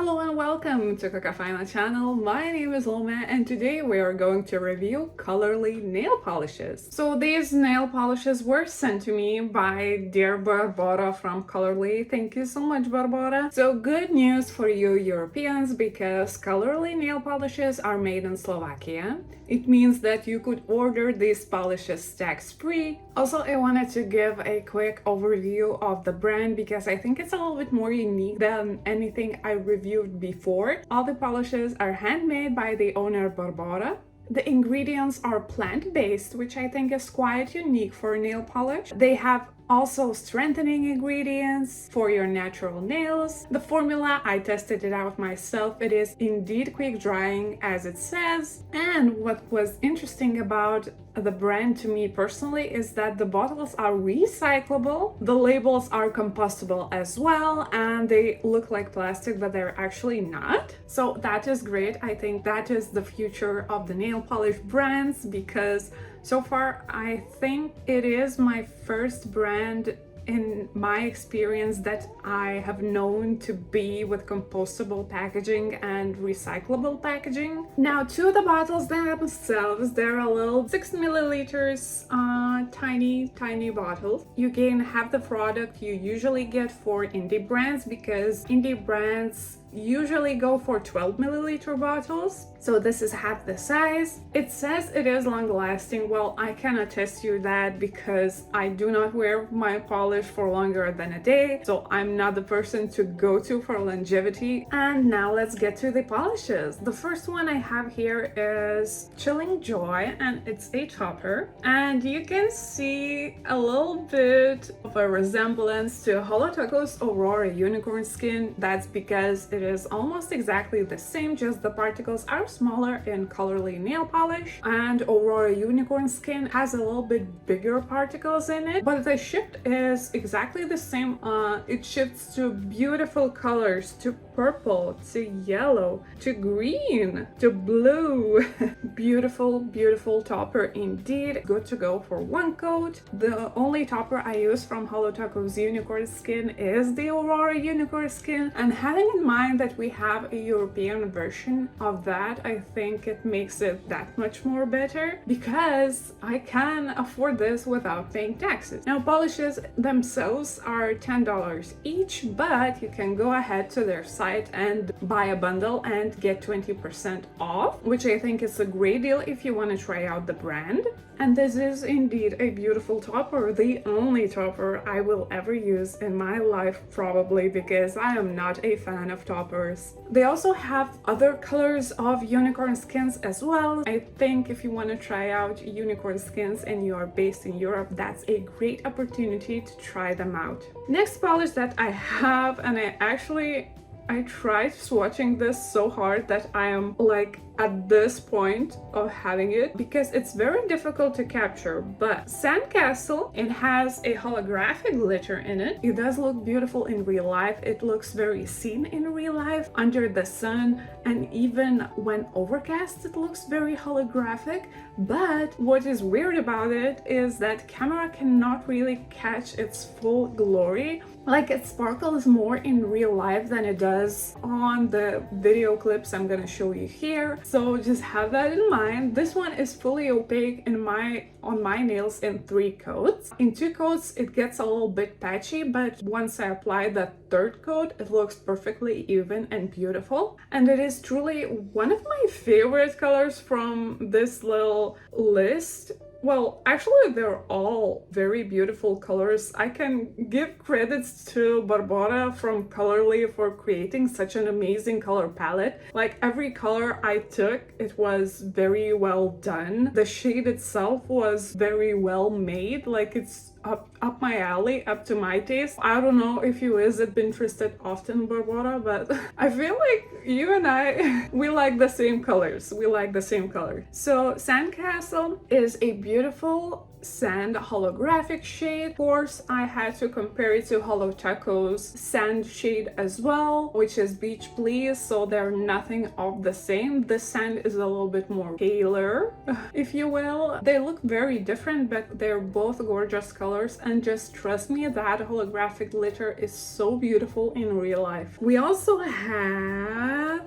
Hello and welcome to Kakafina channel. My name is Loma and today we are going to review Colorly nail polishes. So these nail polishes were sent to me by dear Barbara from Colorly. Thank you so much, Barbara. So good news for you Europeans, because Colorly nail polishes are made in Slovakia. It means that you could order these polishes tax-free. Also, I wanted to give a quick overview of the brand because I think it's a little bit more unique than anything I reviewed before. All the polishes are handmade by the owner Barbara. The ingredients are plant-based, which I think is quite unique for nail polish. They have also strengthening ingredients for your natural nails. The formula, I tested it out myself. It is indeed quick drying as it says. And what was interesting about the brand to me personally is that the bottles are recyclable, the labels are compostable as well, and they look like plastic but they're actually not. So that is great. I think that is the future of the nail polish brands, because so far I think it is my first brand in my experience that I have known to be with compostable packaging and recyclable packaging. Now to the bottles themselves, they're a little 6 milliliters, tiny bottles. You can have the product you usually get for indie brands, because indie brands usually go for 12 milliliter bottles. So this is half the size. It says it is long lasting. Well, I can attest you that because I do not wear my polish for longer than a day. So I'm not the person to go to for longevity. And now let's get to the polishes. The first one I have here is Chilling Joy, and it's a topper. And you can see a little bit of a resemblance to Holotaco's Aurora Unicorn Skin. That's because it is almost exactly the same, just the particles are smaller in Colorly nail polish, and Aurora Unicorn Skin has a little bit bigger particles in it, but the shift is exactly the same. It shifts to beautiful colors, to purple, to yellow, to green, to blue. Beautiful topper indeed. Good to go for one coat. The only topper I use from Holotaco's Unicorn Skin is the Aurora Unicorn Skin, and having in mind that we have a European version of that, I think it makes it that much more better, because I can afford this without paying taxes. Now polishes themselves are $10 each, but you can go ahead to their site and buy a bundle and get 20% off, which I think is a great deal if you want to try out the brand. And this is indeed a beautiful topper, the only topper I will ever use in my life probably, because I am not a fan of toppers. They also have other colors of unicorn skins as well. I think if you want to try out unicorn skins and you are based in Europe, that's a great opportunity to try them out. Next polish that I have, and I tried swatching this so hard that I am like at this point of having it, because it's very difficult to capture, but Sandcastle, it has a holographic glitter in it. It does look beautiful in real life. It looks very seen in real life under the sun, and even when overcast it looks very holographic. But what is weird about it is that camera cannot really catch its full glory. Like, it sparkles more in real life than it does on the video clips I'm gonna show you here. So just have that in mind. This one is fully opaque on my nails in 3 coats. In 2 coats it gets a little bit patchy, but once I apply the 3rd coat it looks perfectly even and beautiful. And it is truly one of my favorite colors from this little list. Well, actually, they're all very beautiful colors. I can give credits to Barbara from Colorly for creating such an amazing color palette. Like, every color I took, it was very well done. The shade itself was very well made. Like, it's up my alley, up to my taste. I don't know if you visit Pinterest often, Barbara, but I feel like you and I, we like the same colors. We like the same color. So Sandcastle is a beautiful sand holographic shade. Of course, I had to compare it to Holotaco's sand shade as well, which is Beach Please, so they're nothing of the same. The sand is a little bit more paler, if you will. They look very different, but they're both gorgeous colors, and just trust me, that holographic glitter is so beautiful in real life. We also have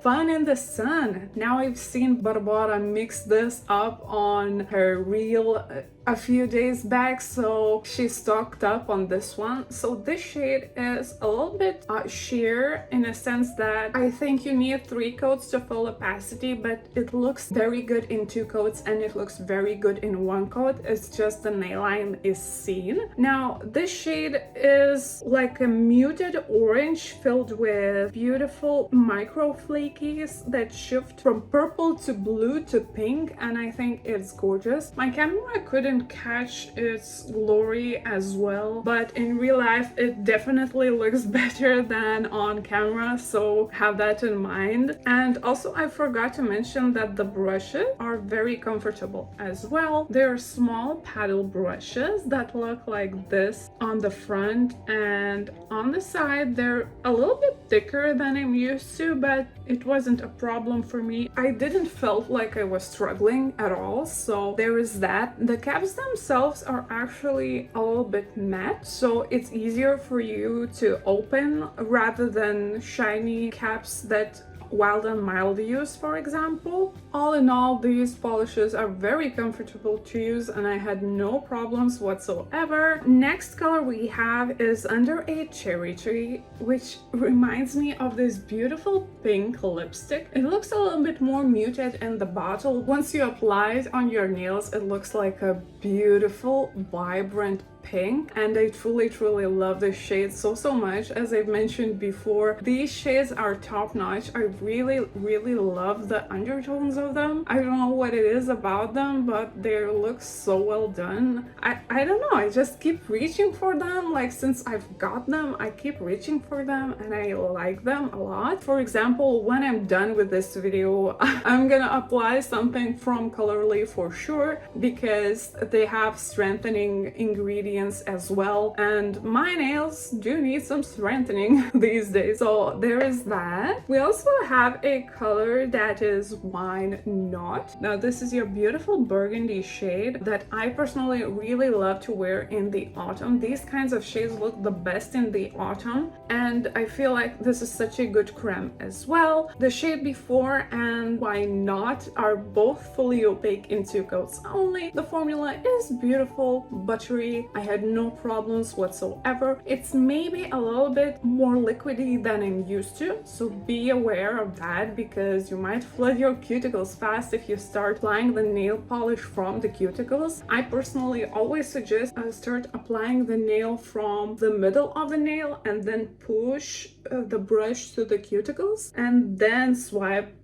fun in the sun. Now I've seen Barbara mix this up on her reel a few days back, so she stocked up on this one. So this shade is a little bit sheer in a sense that I think you need 3 coats to full opacity, but it looks very good in 2 coats and it looks very good in 1 coat. It's just the nail line is seen. Now this shade is like a muted orange filled with beautiful micro flakies that shift from purple to blue to pink, and I think it's gorgeous. My camera couldn't catch its glory as well, but in real life it definitely looks better than on camera, so have that in mind. And also I forgot to mention that the brushes are very comfortable as well. They're small paddle brushes that look like this on the front, and on the side they're a little bit thicker than I'm used to, but it wasn't a problem for me. I didn't felt like I was struggling at all, so there is that. The caps themselves are actually a little bit matte, so it's easier for you to open rather than shiny caps that Wild and Mild use, for example. All in all, these polishes are very comfortable to use and I had no problems whatsoever. Next color we have is Under a Cherry Tree, which reminds me of this beautiful pink lipstick. It looks a little bit more muted in the bottle. Once you apply it on your nails, it looks like a beautiful, vibrant pink, and I truly love this shade so much. As I've mentioned before, these shades are top notch. I really love the undertones of them. I don't know what it is about them, but they look so well done. I don't know, I just keep reaching for them. Like, since I've got them, I keep reaching for them and I like them a lot. For example, when I'm done with this video, I'm gonna apply something from Colorly for sure, because they have strengthening ingredients as well, and my nails do need some strengthening these days, so there is that. We also have a color that is Wine Not. Now this is your beautiful burgundy shade that I personally really love to wear in the autumn. These kinds of shades look the best in the autumn, and I feel like this is such a good creme as well. The shade Before and Wine Not are both fully opaque in 2 coats only. The formula is beautiful, buttery. I had no problems whatsoever. It's maybe a little bit more liquidy than I'm used to, so be aware of that, because you might flood your cuticles fast if you start applying the nail polish from the cuticles. I personally always suggest start applying the nail from the middle of the nail and then push the brush to the cuticles and then swipe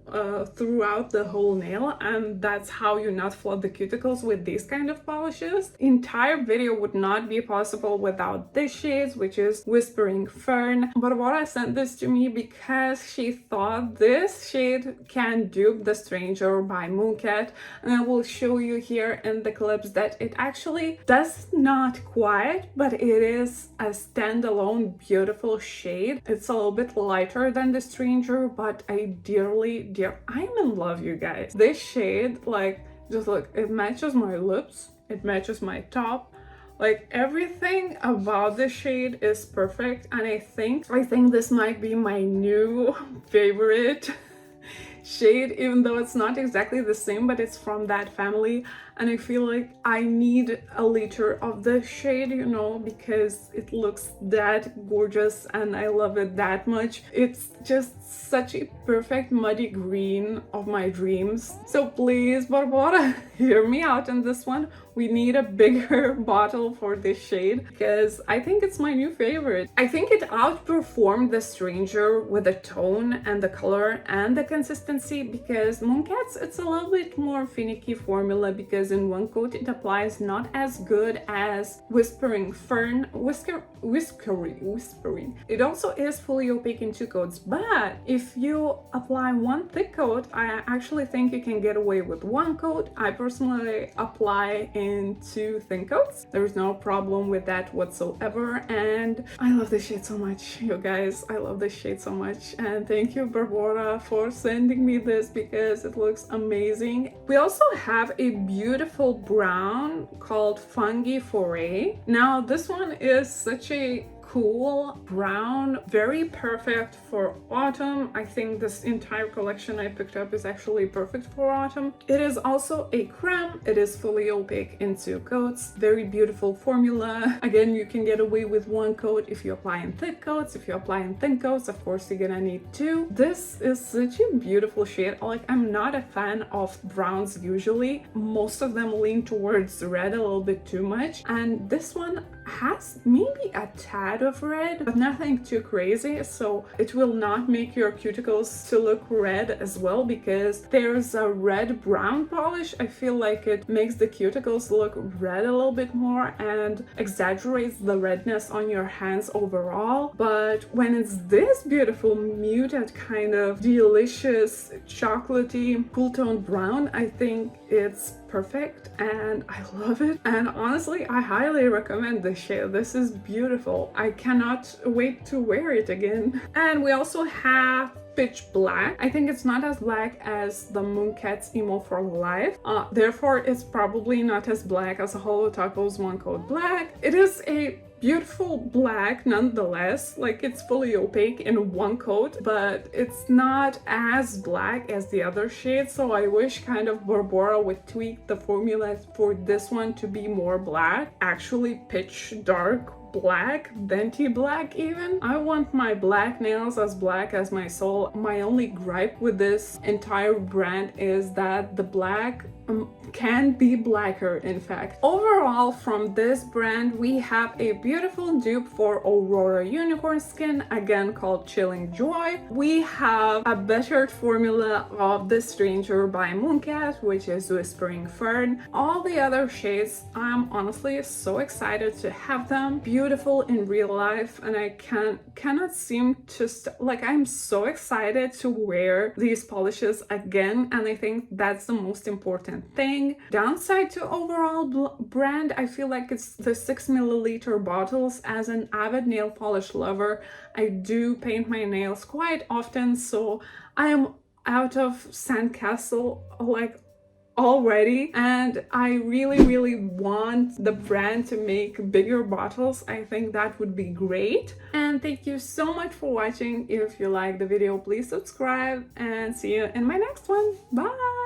throughout the whole nail, and that's how you not flood the cuticles with these kind of polishes. Entire video would not be possible without this shade, which is Whispering Fern. Barbara sent this to me because she thought this shade can dupe The Stranger by Mooncat, and I will show you here in the clips that it actually does not quite, but it is a standalone beautiful shade. It's a little bit lighter than The Stranger, but I I'm in love, you guys. This shade, like, just look, it matches my lips, it matches my top. Like, everything about this shade is perfect, and I think this might be my new favorite shade, even though it's not exactly the same, but it's from that family. And I feel like I need a liter of this shade, you know, because it looks that gorgeous and I love it that much. It's just such a perfect muddy green of my dreams. So please, Barbara, hear me out on this one. We need a bigger bottle for this shade because I think it's my new favorite. I think it outperformed The Stranger with the tone and the color and the consistency, because Mooncat's, it's a little bit more finicky formula, because in one coat it applies not as good as Whispering Fern. Whispering. It also is fully opaque in 2 coats, but if you apply one thick coat, I actually think you can get away with 1 coat. I personally apply in 2 thin coats. There's no problem with that whatsoever, and I love this shade so much, you guys. I love this shade so much, and thank you, Barbara, for sending me this because it looks amazing. We also have a beautiful brown called Fungi Foray. Now this one is such a cool brown, very perfect for autumn. I think this entire collection I picked up is actually perfect for autumn. It is also a creme. It is fully opaque in 2 coats. Very beautiful formula. Again, you can get away with 1 coat if you apply in thick coats. If you apply in thin coats, of course, you're gonna need 2. This is such a beautiful shade. Like, I'm not a fan of browns usually. Most of them lean towards red a little bit too much, and this one has maybe a tad of red, but nothing too crazy, so it will not make your cuticles to look red as well, because there's a red brown polish. I feel like it makes the cuticles look red a little bit more and exaggerates the redness on your hands overall. But when it's this beautiful muted kind of delicious chocolatey cool toned brown, I think it's perfect and I love it. And honestly, I highly recommend this shade. This is beautiful. I cannot wait to wear it again. And we also have pitch black. I think it's not as black as the Mooncat's Emo for Life. Therefore, it's probably not as black as Holo Taco's 1 Coat Black. It is a beautiful black nonetheless. Like, it's fully opaque in 1 coat, but it's not as black as the other shades, so I wish kind of Barbara would tweak the formula for this one to be more black, actually pitch dark black, venti black even. I want my black nails as black as my soul. My only gripe with this entire brand is that the black can be blacker, in fact. Overall, from this brand, we have a beautiful dupe for Aurora Unicorn Skin, again called Chilling Joy. We have a bettered formula of The Stranger by Mooncat, which is Whispering Fern. All the other shades, I'm honestly so excited to have them. Beautiful in real life, and I cannot seem to like, I'm so excited to wear these polishes again, and I think that's the most important thing. Downside to overall brand, I feel like it's the 6ml bottles. As an avid nail polish lover, I do paint my nails quite often, so I am out of Sandcastle like already, and I really want the brand to make bigger bottles. I think that would be great. And thank you so much for watching. If you like the video, please subscribe, and see you in my next one. Bye.